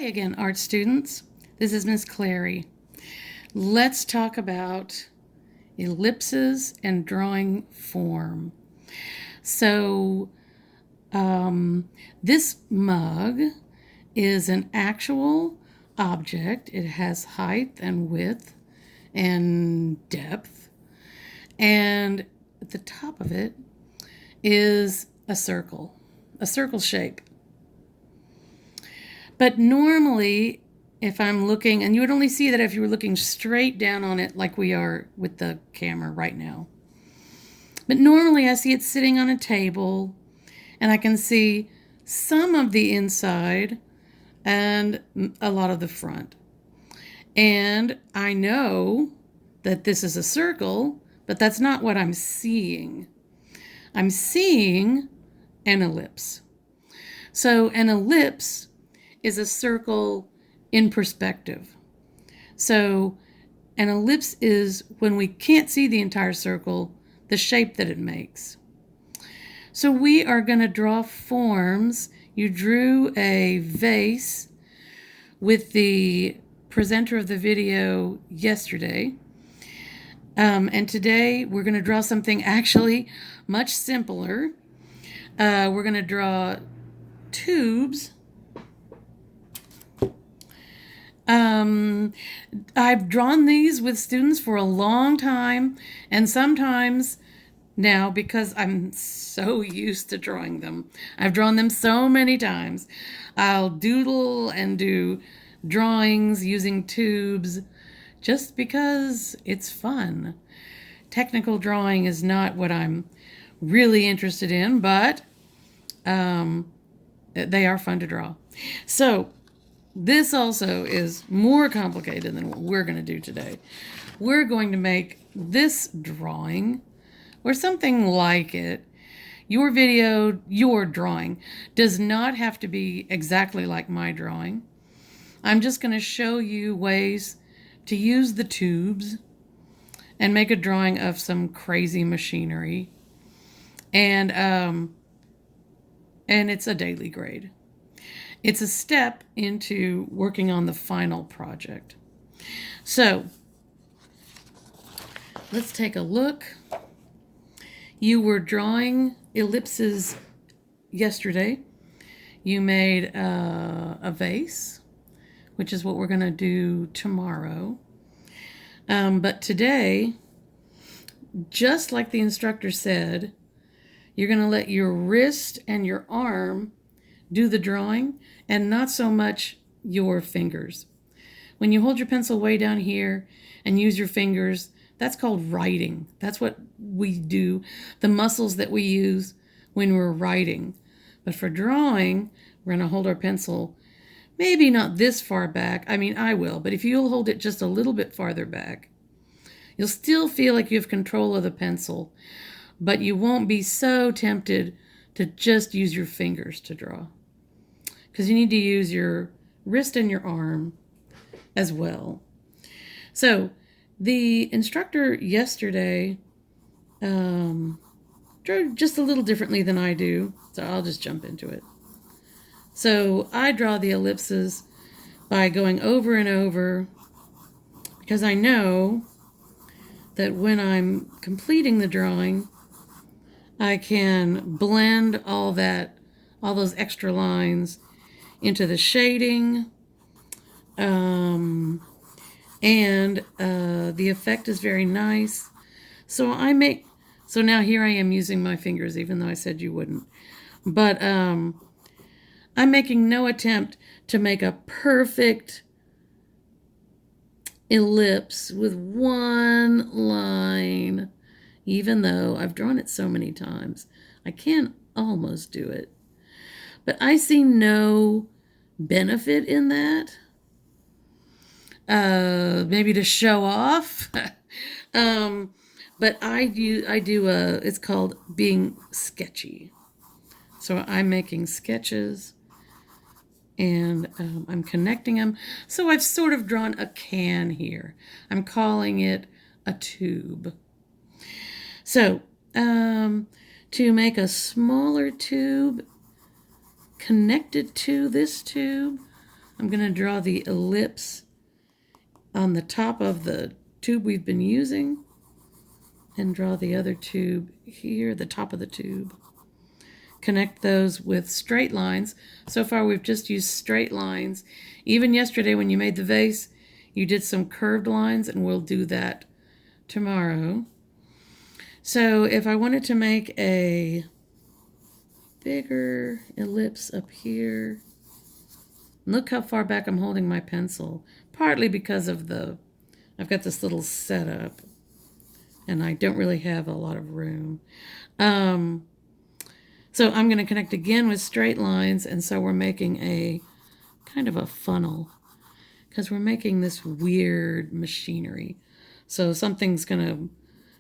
again, art students. This is Miss Clary. Let's talk about ellipses and drawing form. So, this mug is an actual object. It has height and width and depth. And at the top of it is a circle shape. But normally, if I'm looking, and you would only see that if you were looking straight down on it like we are with the camera right now. But normally I see it sitting on a table, and I can see some of the inside and a lot of the front. And I know that this is a circle, but that's not what I'm seeing. I'm seeing an ellipse. So an ellipse is a circle in perspective. So an ellipse is when we can't see the entire circle, the shape that it makes. So we are going to draw forms. You drew a vase with the presenter of the video yesterday. And today we're going to draw something actually much simpler. We're going to draw tubes. I've drawn these with students for a long time, and sometimes now, because I'm so used to drawing them, I've drawn them so many times, I'll doodle and do drawings using tubes just because it's fun. Technical drawing is not what I'm really interested in, but they are fun to draw. So this also is more complicated than what we're going to do today. We're going to make this drawing or something like it. Your video, your drawing, does not have to be exactly like my drawing. I'm just going to show you ways to use the tubes and make a drawing of some crazy machinery. And it's a daily grade. It's a step into working on the final project. So let's take a look. You were drawing ellipses yesterday. You made a vase, which is what we're going to do tomorrow. But today, just like the instructor said, you're going to let your wrist and your arm do the drawing and not so much your fingers. When you hold your pencil way down here and use your fingers, that's called writing. That's what we do, the muscles that we use when we're writing. But for drawing, we're going to hold our pencil maybe not this far back. I mean, I will, but if you'll hold it just a little bit farther back, you'll still feel like you have control of the pencil, but you won't be so tempted to just use your fingers to draw, because you need to use your wrist and your arm as well. So the instructor yesterday drew just a little differently than I do, so I'll just jump into it. So I draw the ellipses by going over and over, because I know that when I'm completing the drawing, I can blend all those extra lines into the shading, and the effect is very nice. So now here I am using my fingers, even though I said you wouldn't. But I'm making no attempt to make a perfect ellipse with one line, even though I've drawn it so many times. I can almost do it. But I see no benefit in that. Maybe to show off. But I do it's called being sketchy. So I'm making sketches, and I'm connecting them. So I've sort of drawn a can here. I'm calling it a tube. So to make a smaller tube connected to this tube, I'm going to draw the ellipse on the top of the tube we've been using and draw the other tube here, the top of the tube. Connect those with straight lines. So far we've just used straight lines. Even yesterday when you made the vase, you did some curved lines, and we'll do that tomorrow. So if I wanted to make a bigger ellipse up here, look how far back I'm holding my pencil, partly because of I've got this little setup and I don't really have a lot of room. So I'm going to connect again with straight lines, and so we're making a kind of a funnel because we're making this weird machinery. So something's going to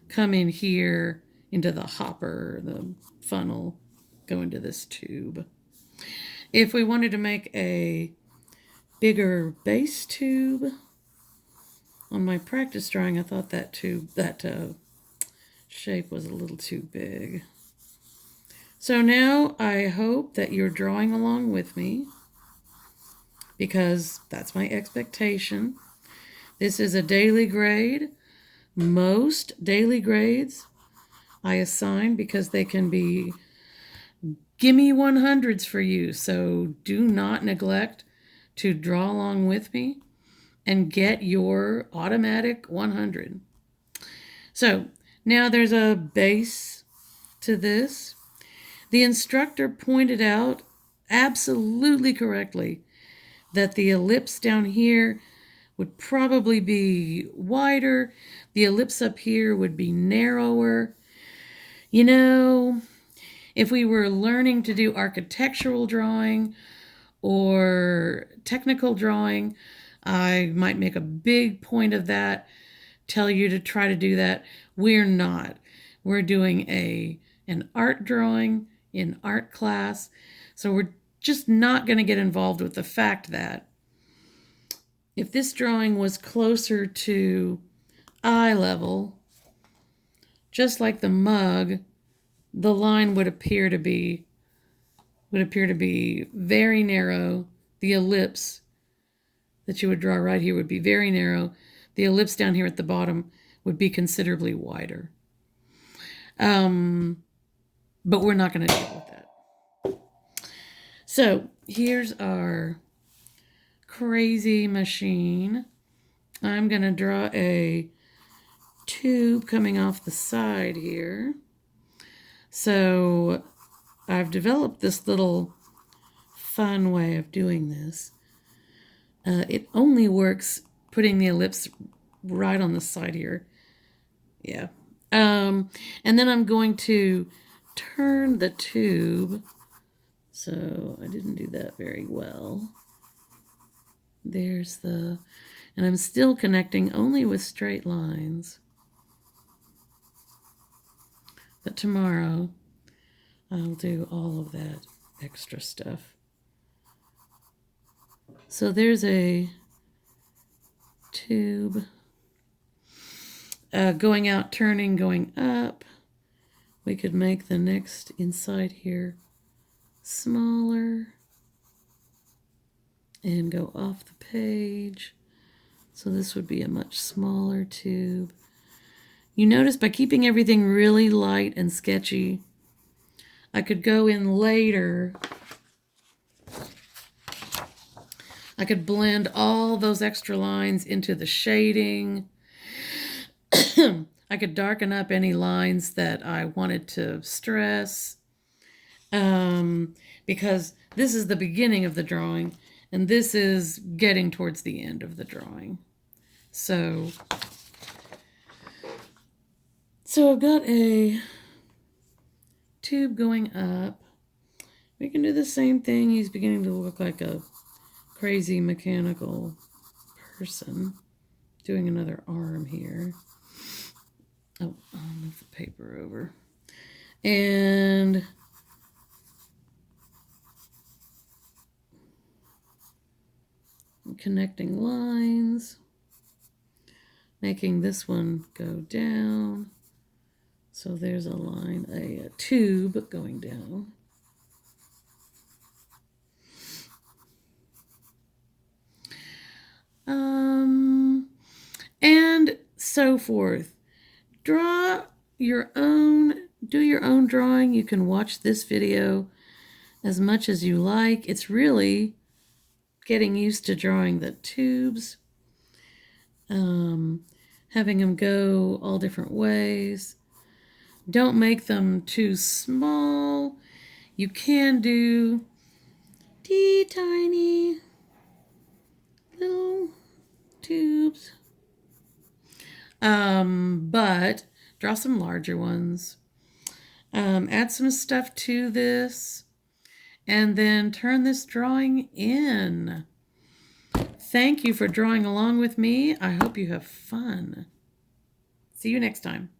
come in here into the hopper, the funnel, go into this tube. If we wanted to make a bigger base tube, on my practice drawing, I thought that shape was a little too big. So now I hope that you're drawing along with me, because that's my expectation. This is a daily grade. Most daily grades I assign because they can be gimme 100s for you. So do not neglect to draw along with me and get your automatic 100. So now there's a base to this. The instructor pointed out absolutely correctly that the ellipse down here would probably be wider. The ellipse up here would be narrower. You know, if we were learning to do architectural drawing or technical drawing, I might make a big point of that, tell you to try to do that. We're not. We're doing an art drawing in art class, so we're just not going to get involved with the fact that if this drawing was closer to eye level, just like the mug, the line would appear to be very narrow. The ellipse that you would draw right here would be very narrow. The ellipse down here at the bottom would be considerably wider. But we're not going to deal with that. So here's our crazy machine. I'm going to draw a tube coming off the side here. So I've developed this little fun way of doing this. It only works putting the ellipse right on the side here. Yeah. And then I'm going to turn the tube. So I didn't do that very well. There's and I'm still connecting only with straight lines. But tomorrow I'll do all of that extra stuff. So there's a tube going out, turning, going up. We could make the next inside here smaller and go off the page. So this would be a much smaller tube. You notice by keeping everything really light and sketchy, I could go in later. I could blend all those extra lines into the shading. I could darken up any lines that I wanted to stress. Because this is the beginning of the drawing, and this is getting towards the end of the drawing. So I've got a tube going up. We can do the same thing. He's beginning to look like a crazy mechanical person. Doing another arm here. Oh, I'll move the paper over. And connecting lines. Making this one go down. So there's a line, a tube going down. so forth. Draw your own, do your own drawing. You can watch this video as much as you like. It's really getting used to drawing the tubes, having them go all different ways. Don't make them too small. You can do tiny little tubes, but draw some larger ones. Add some stuff to this, and then turn this drawing in. Thank you for drawing along with me. I hope you have fun. See you next time.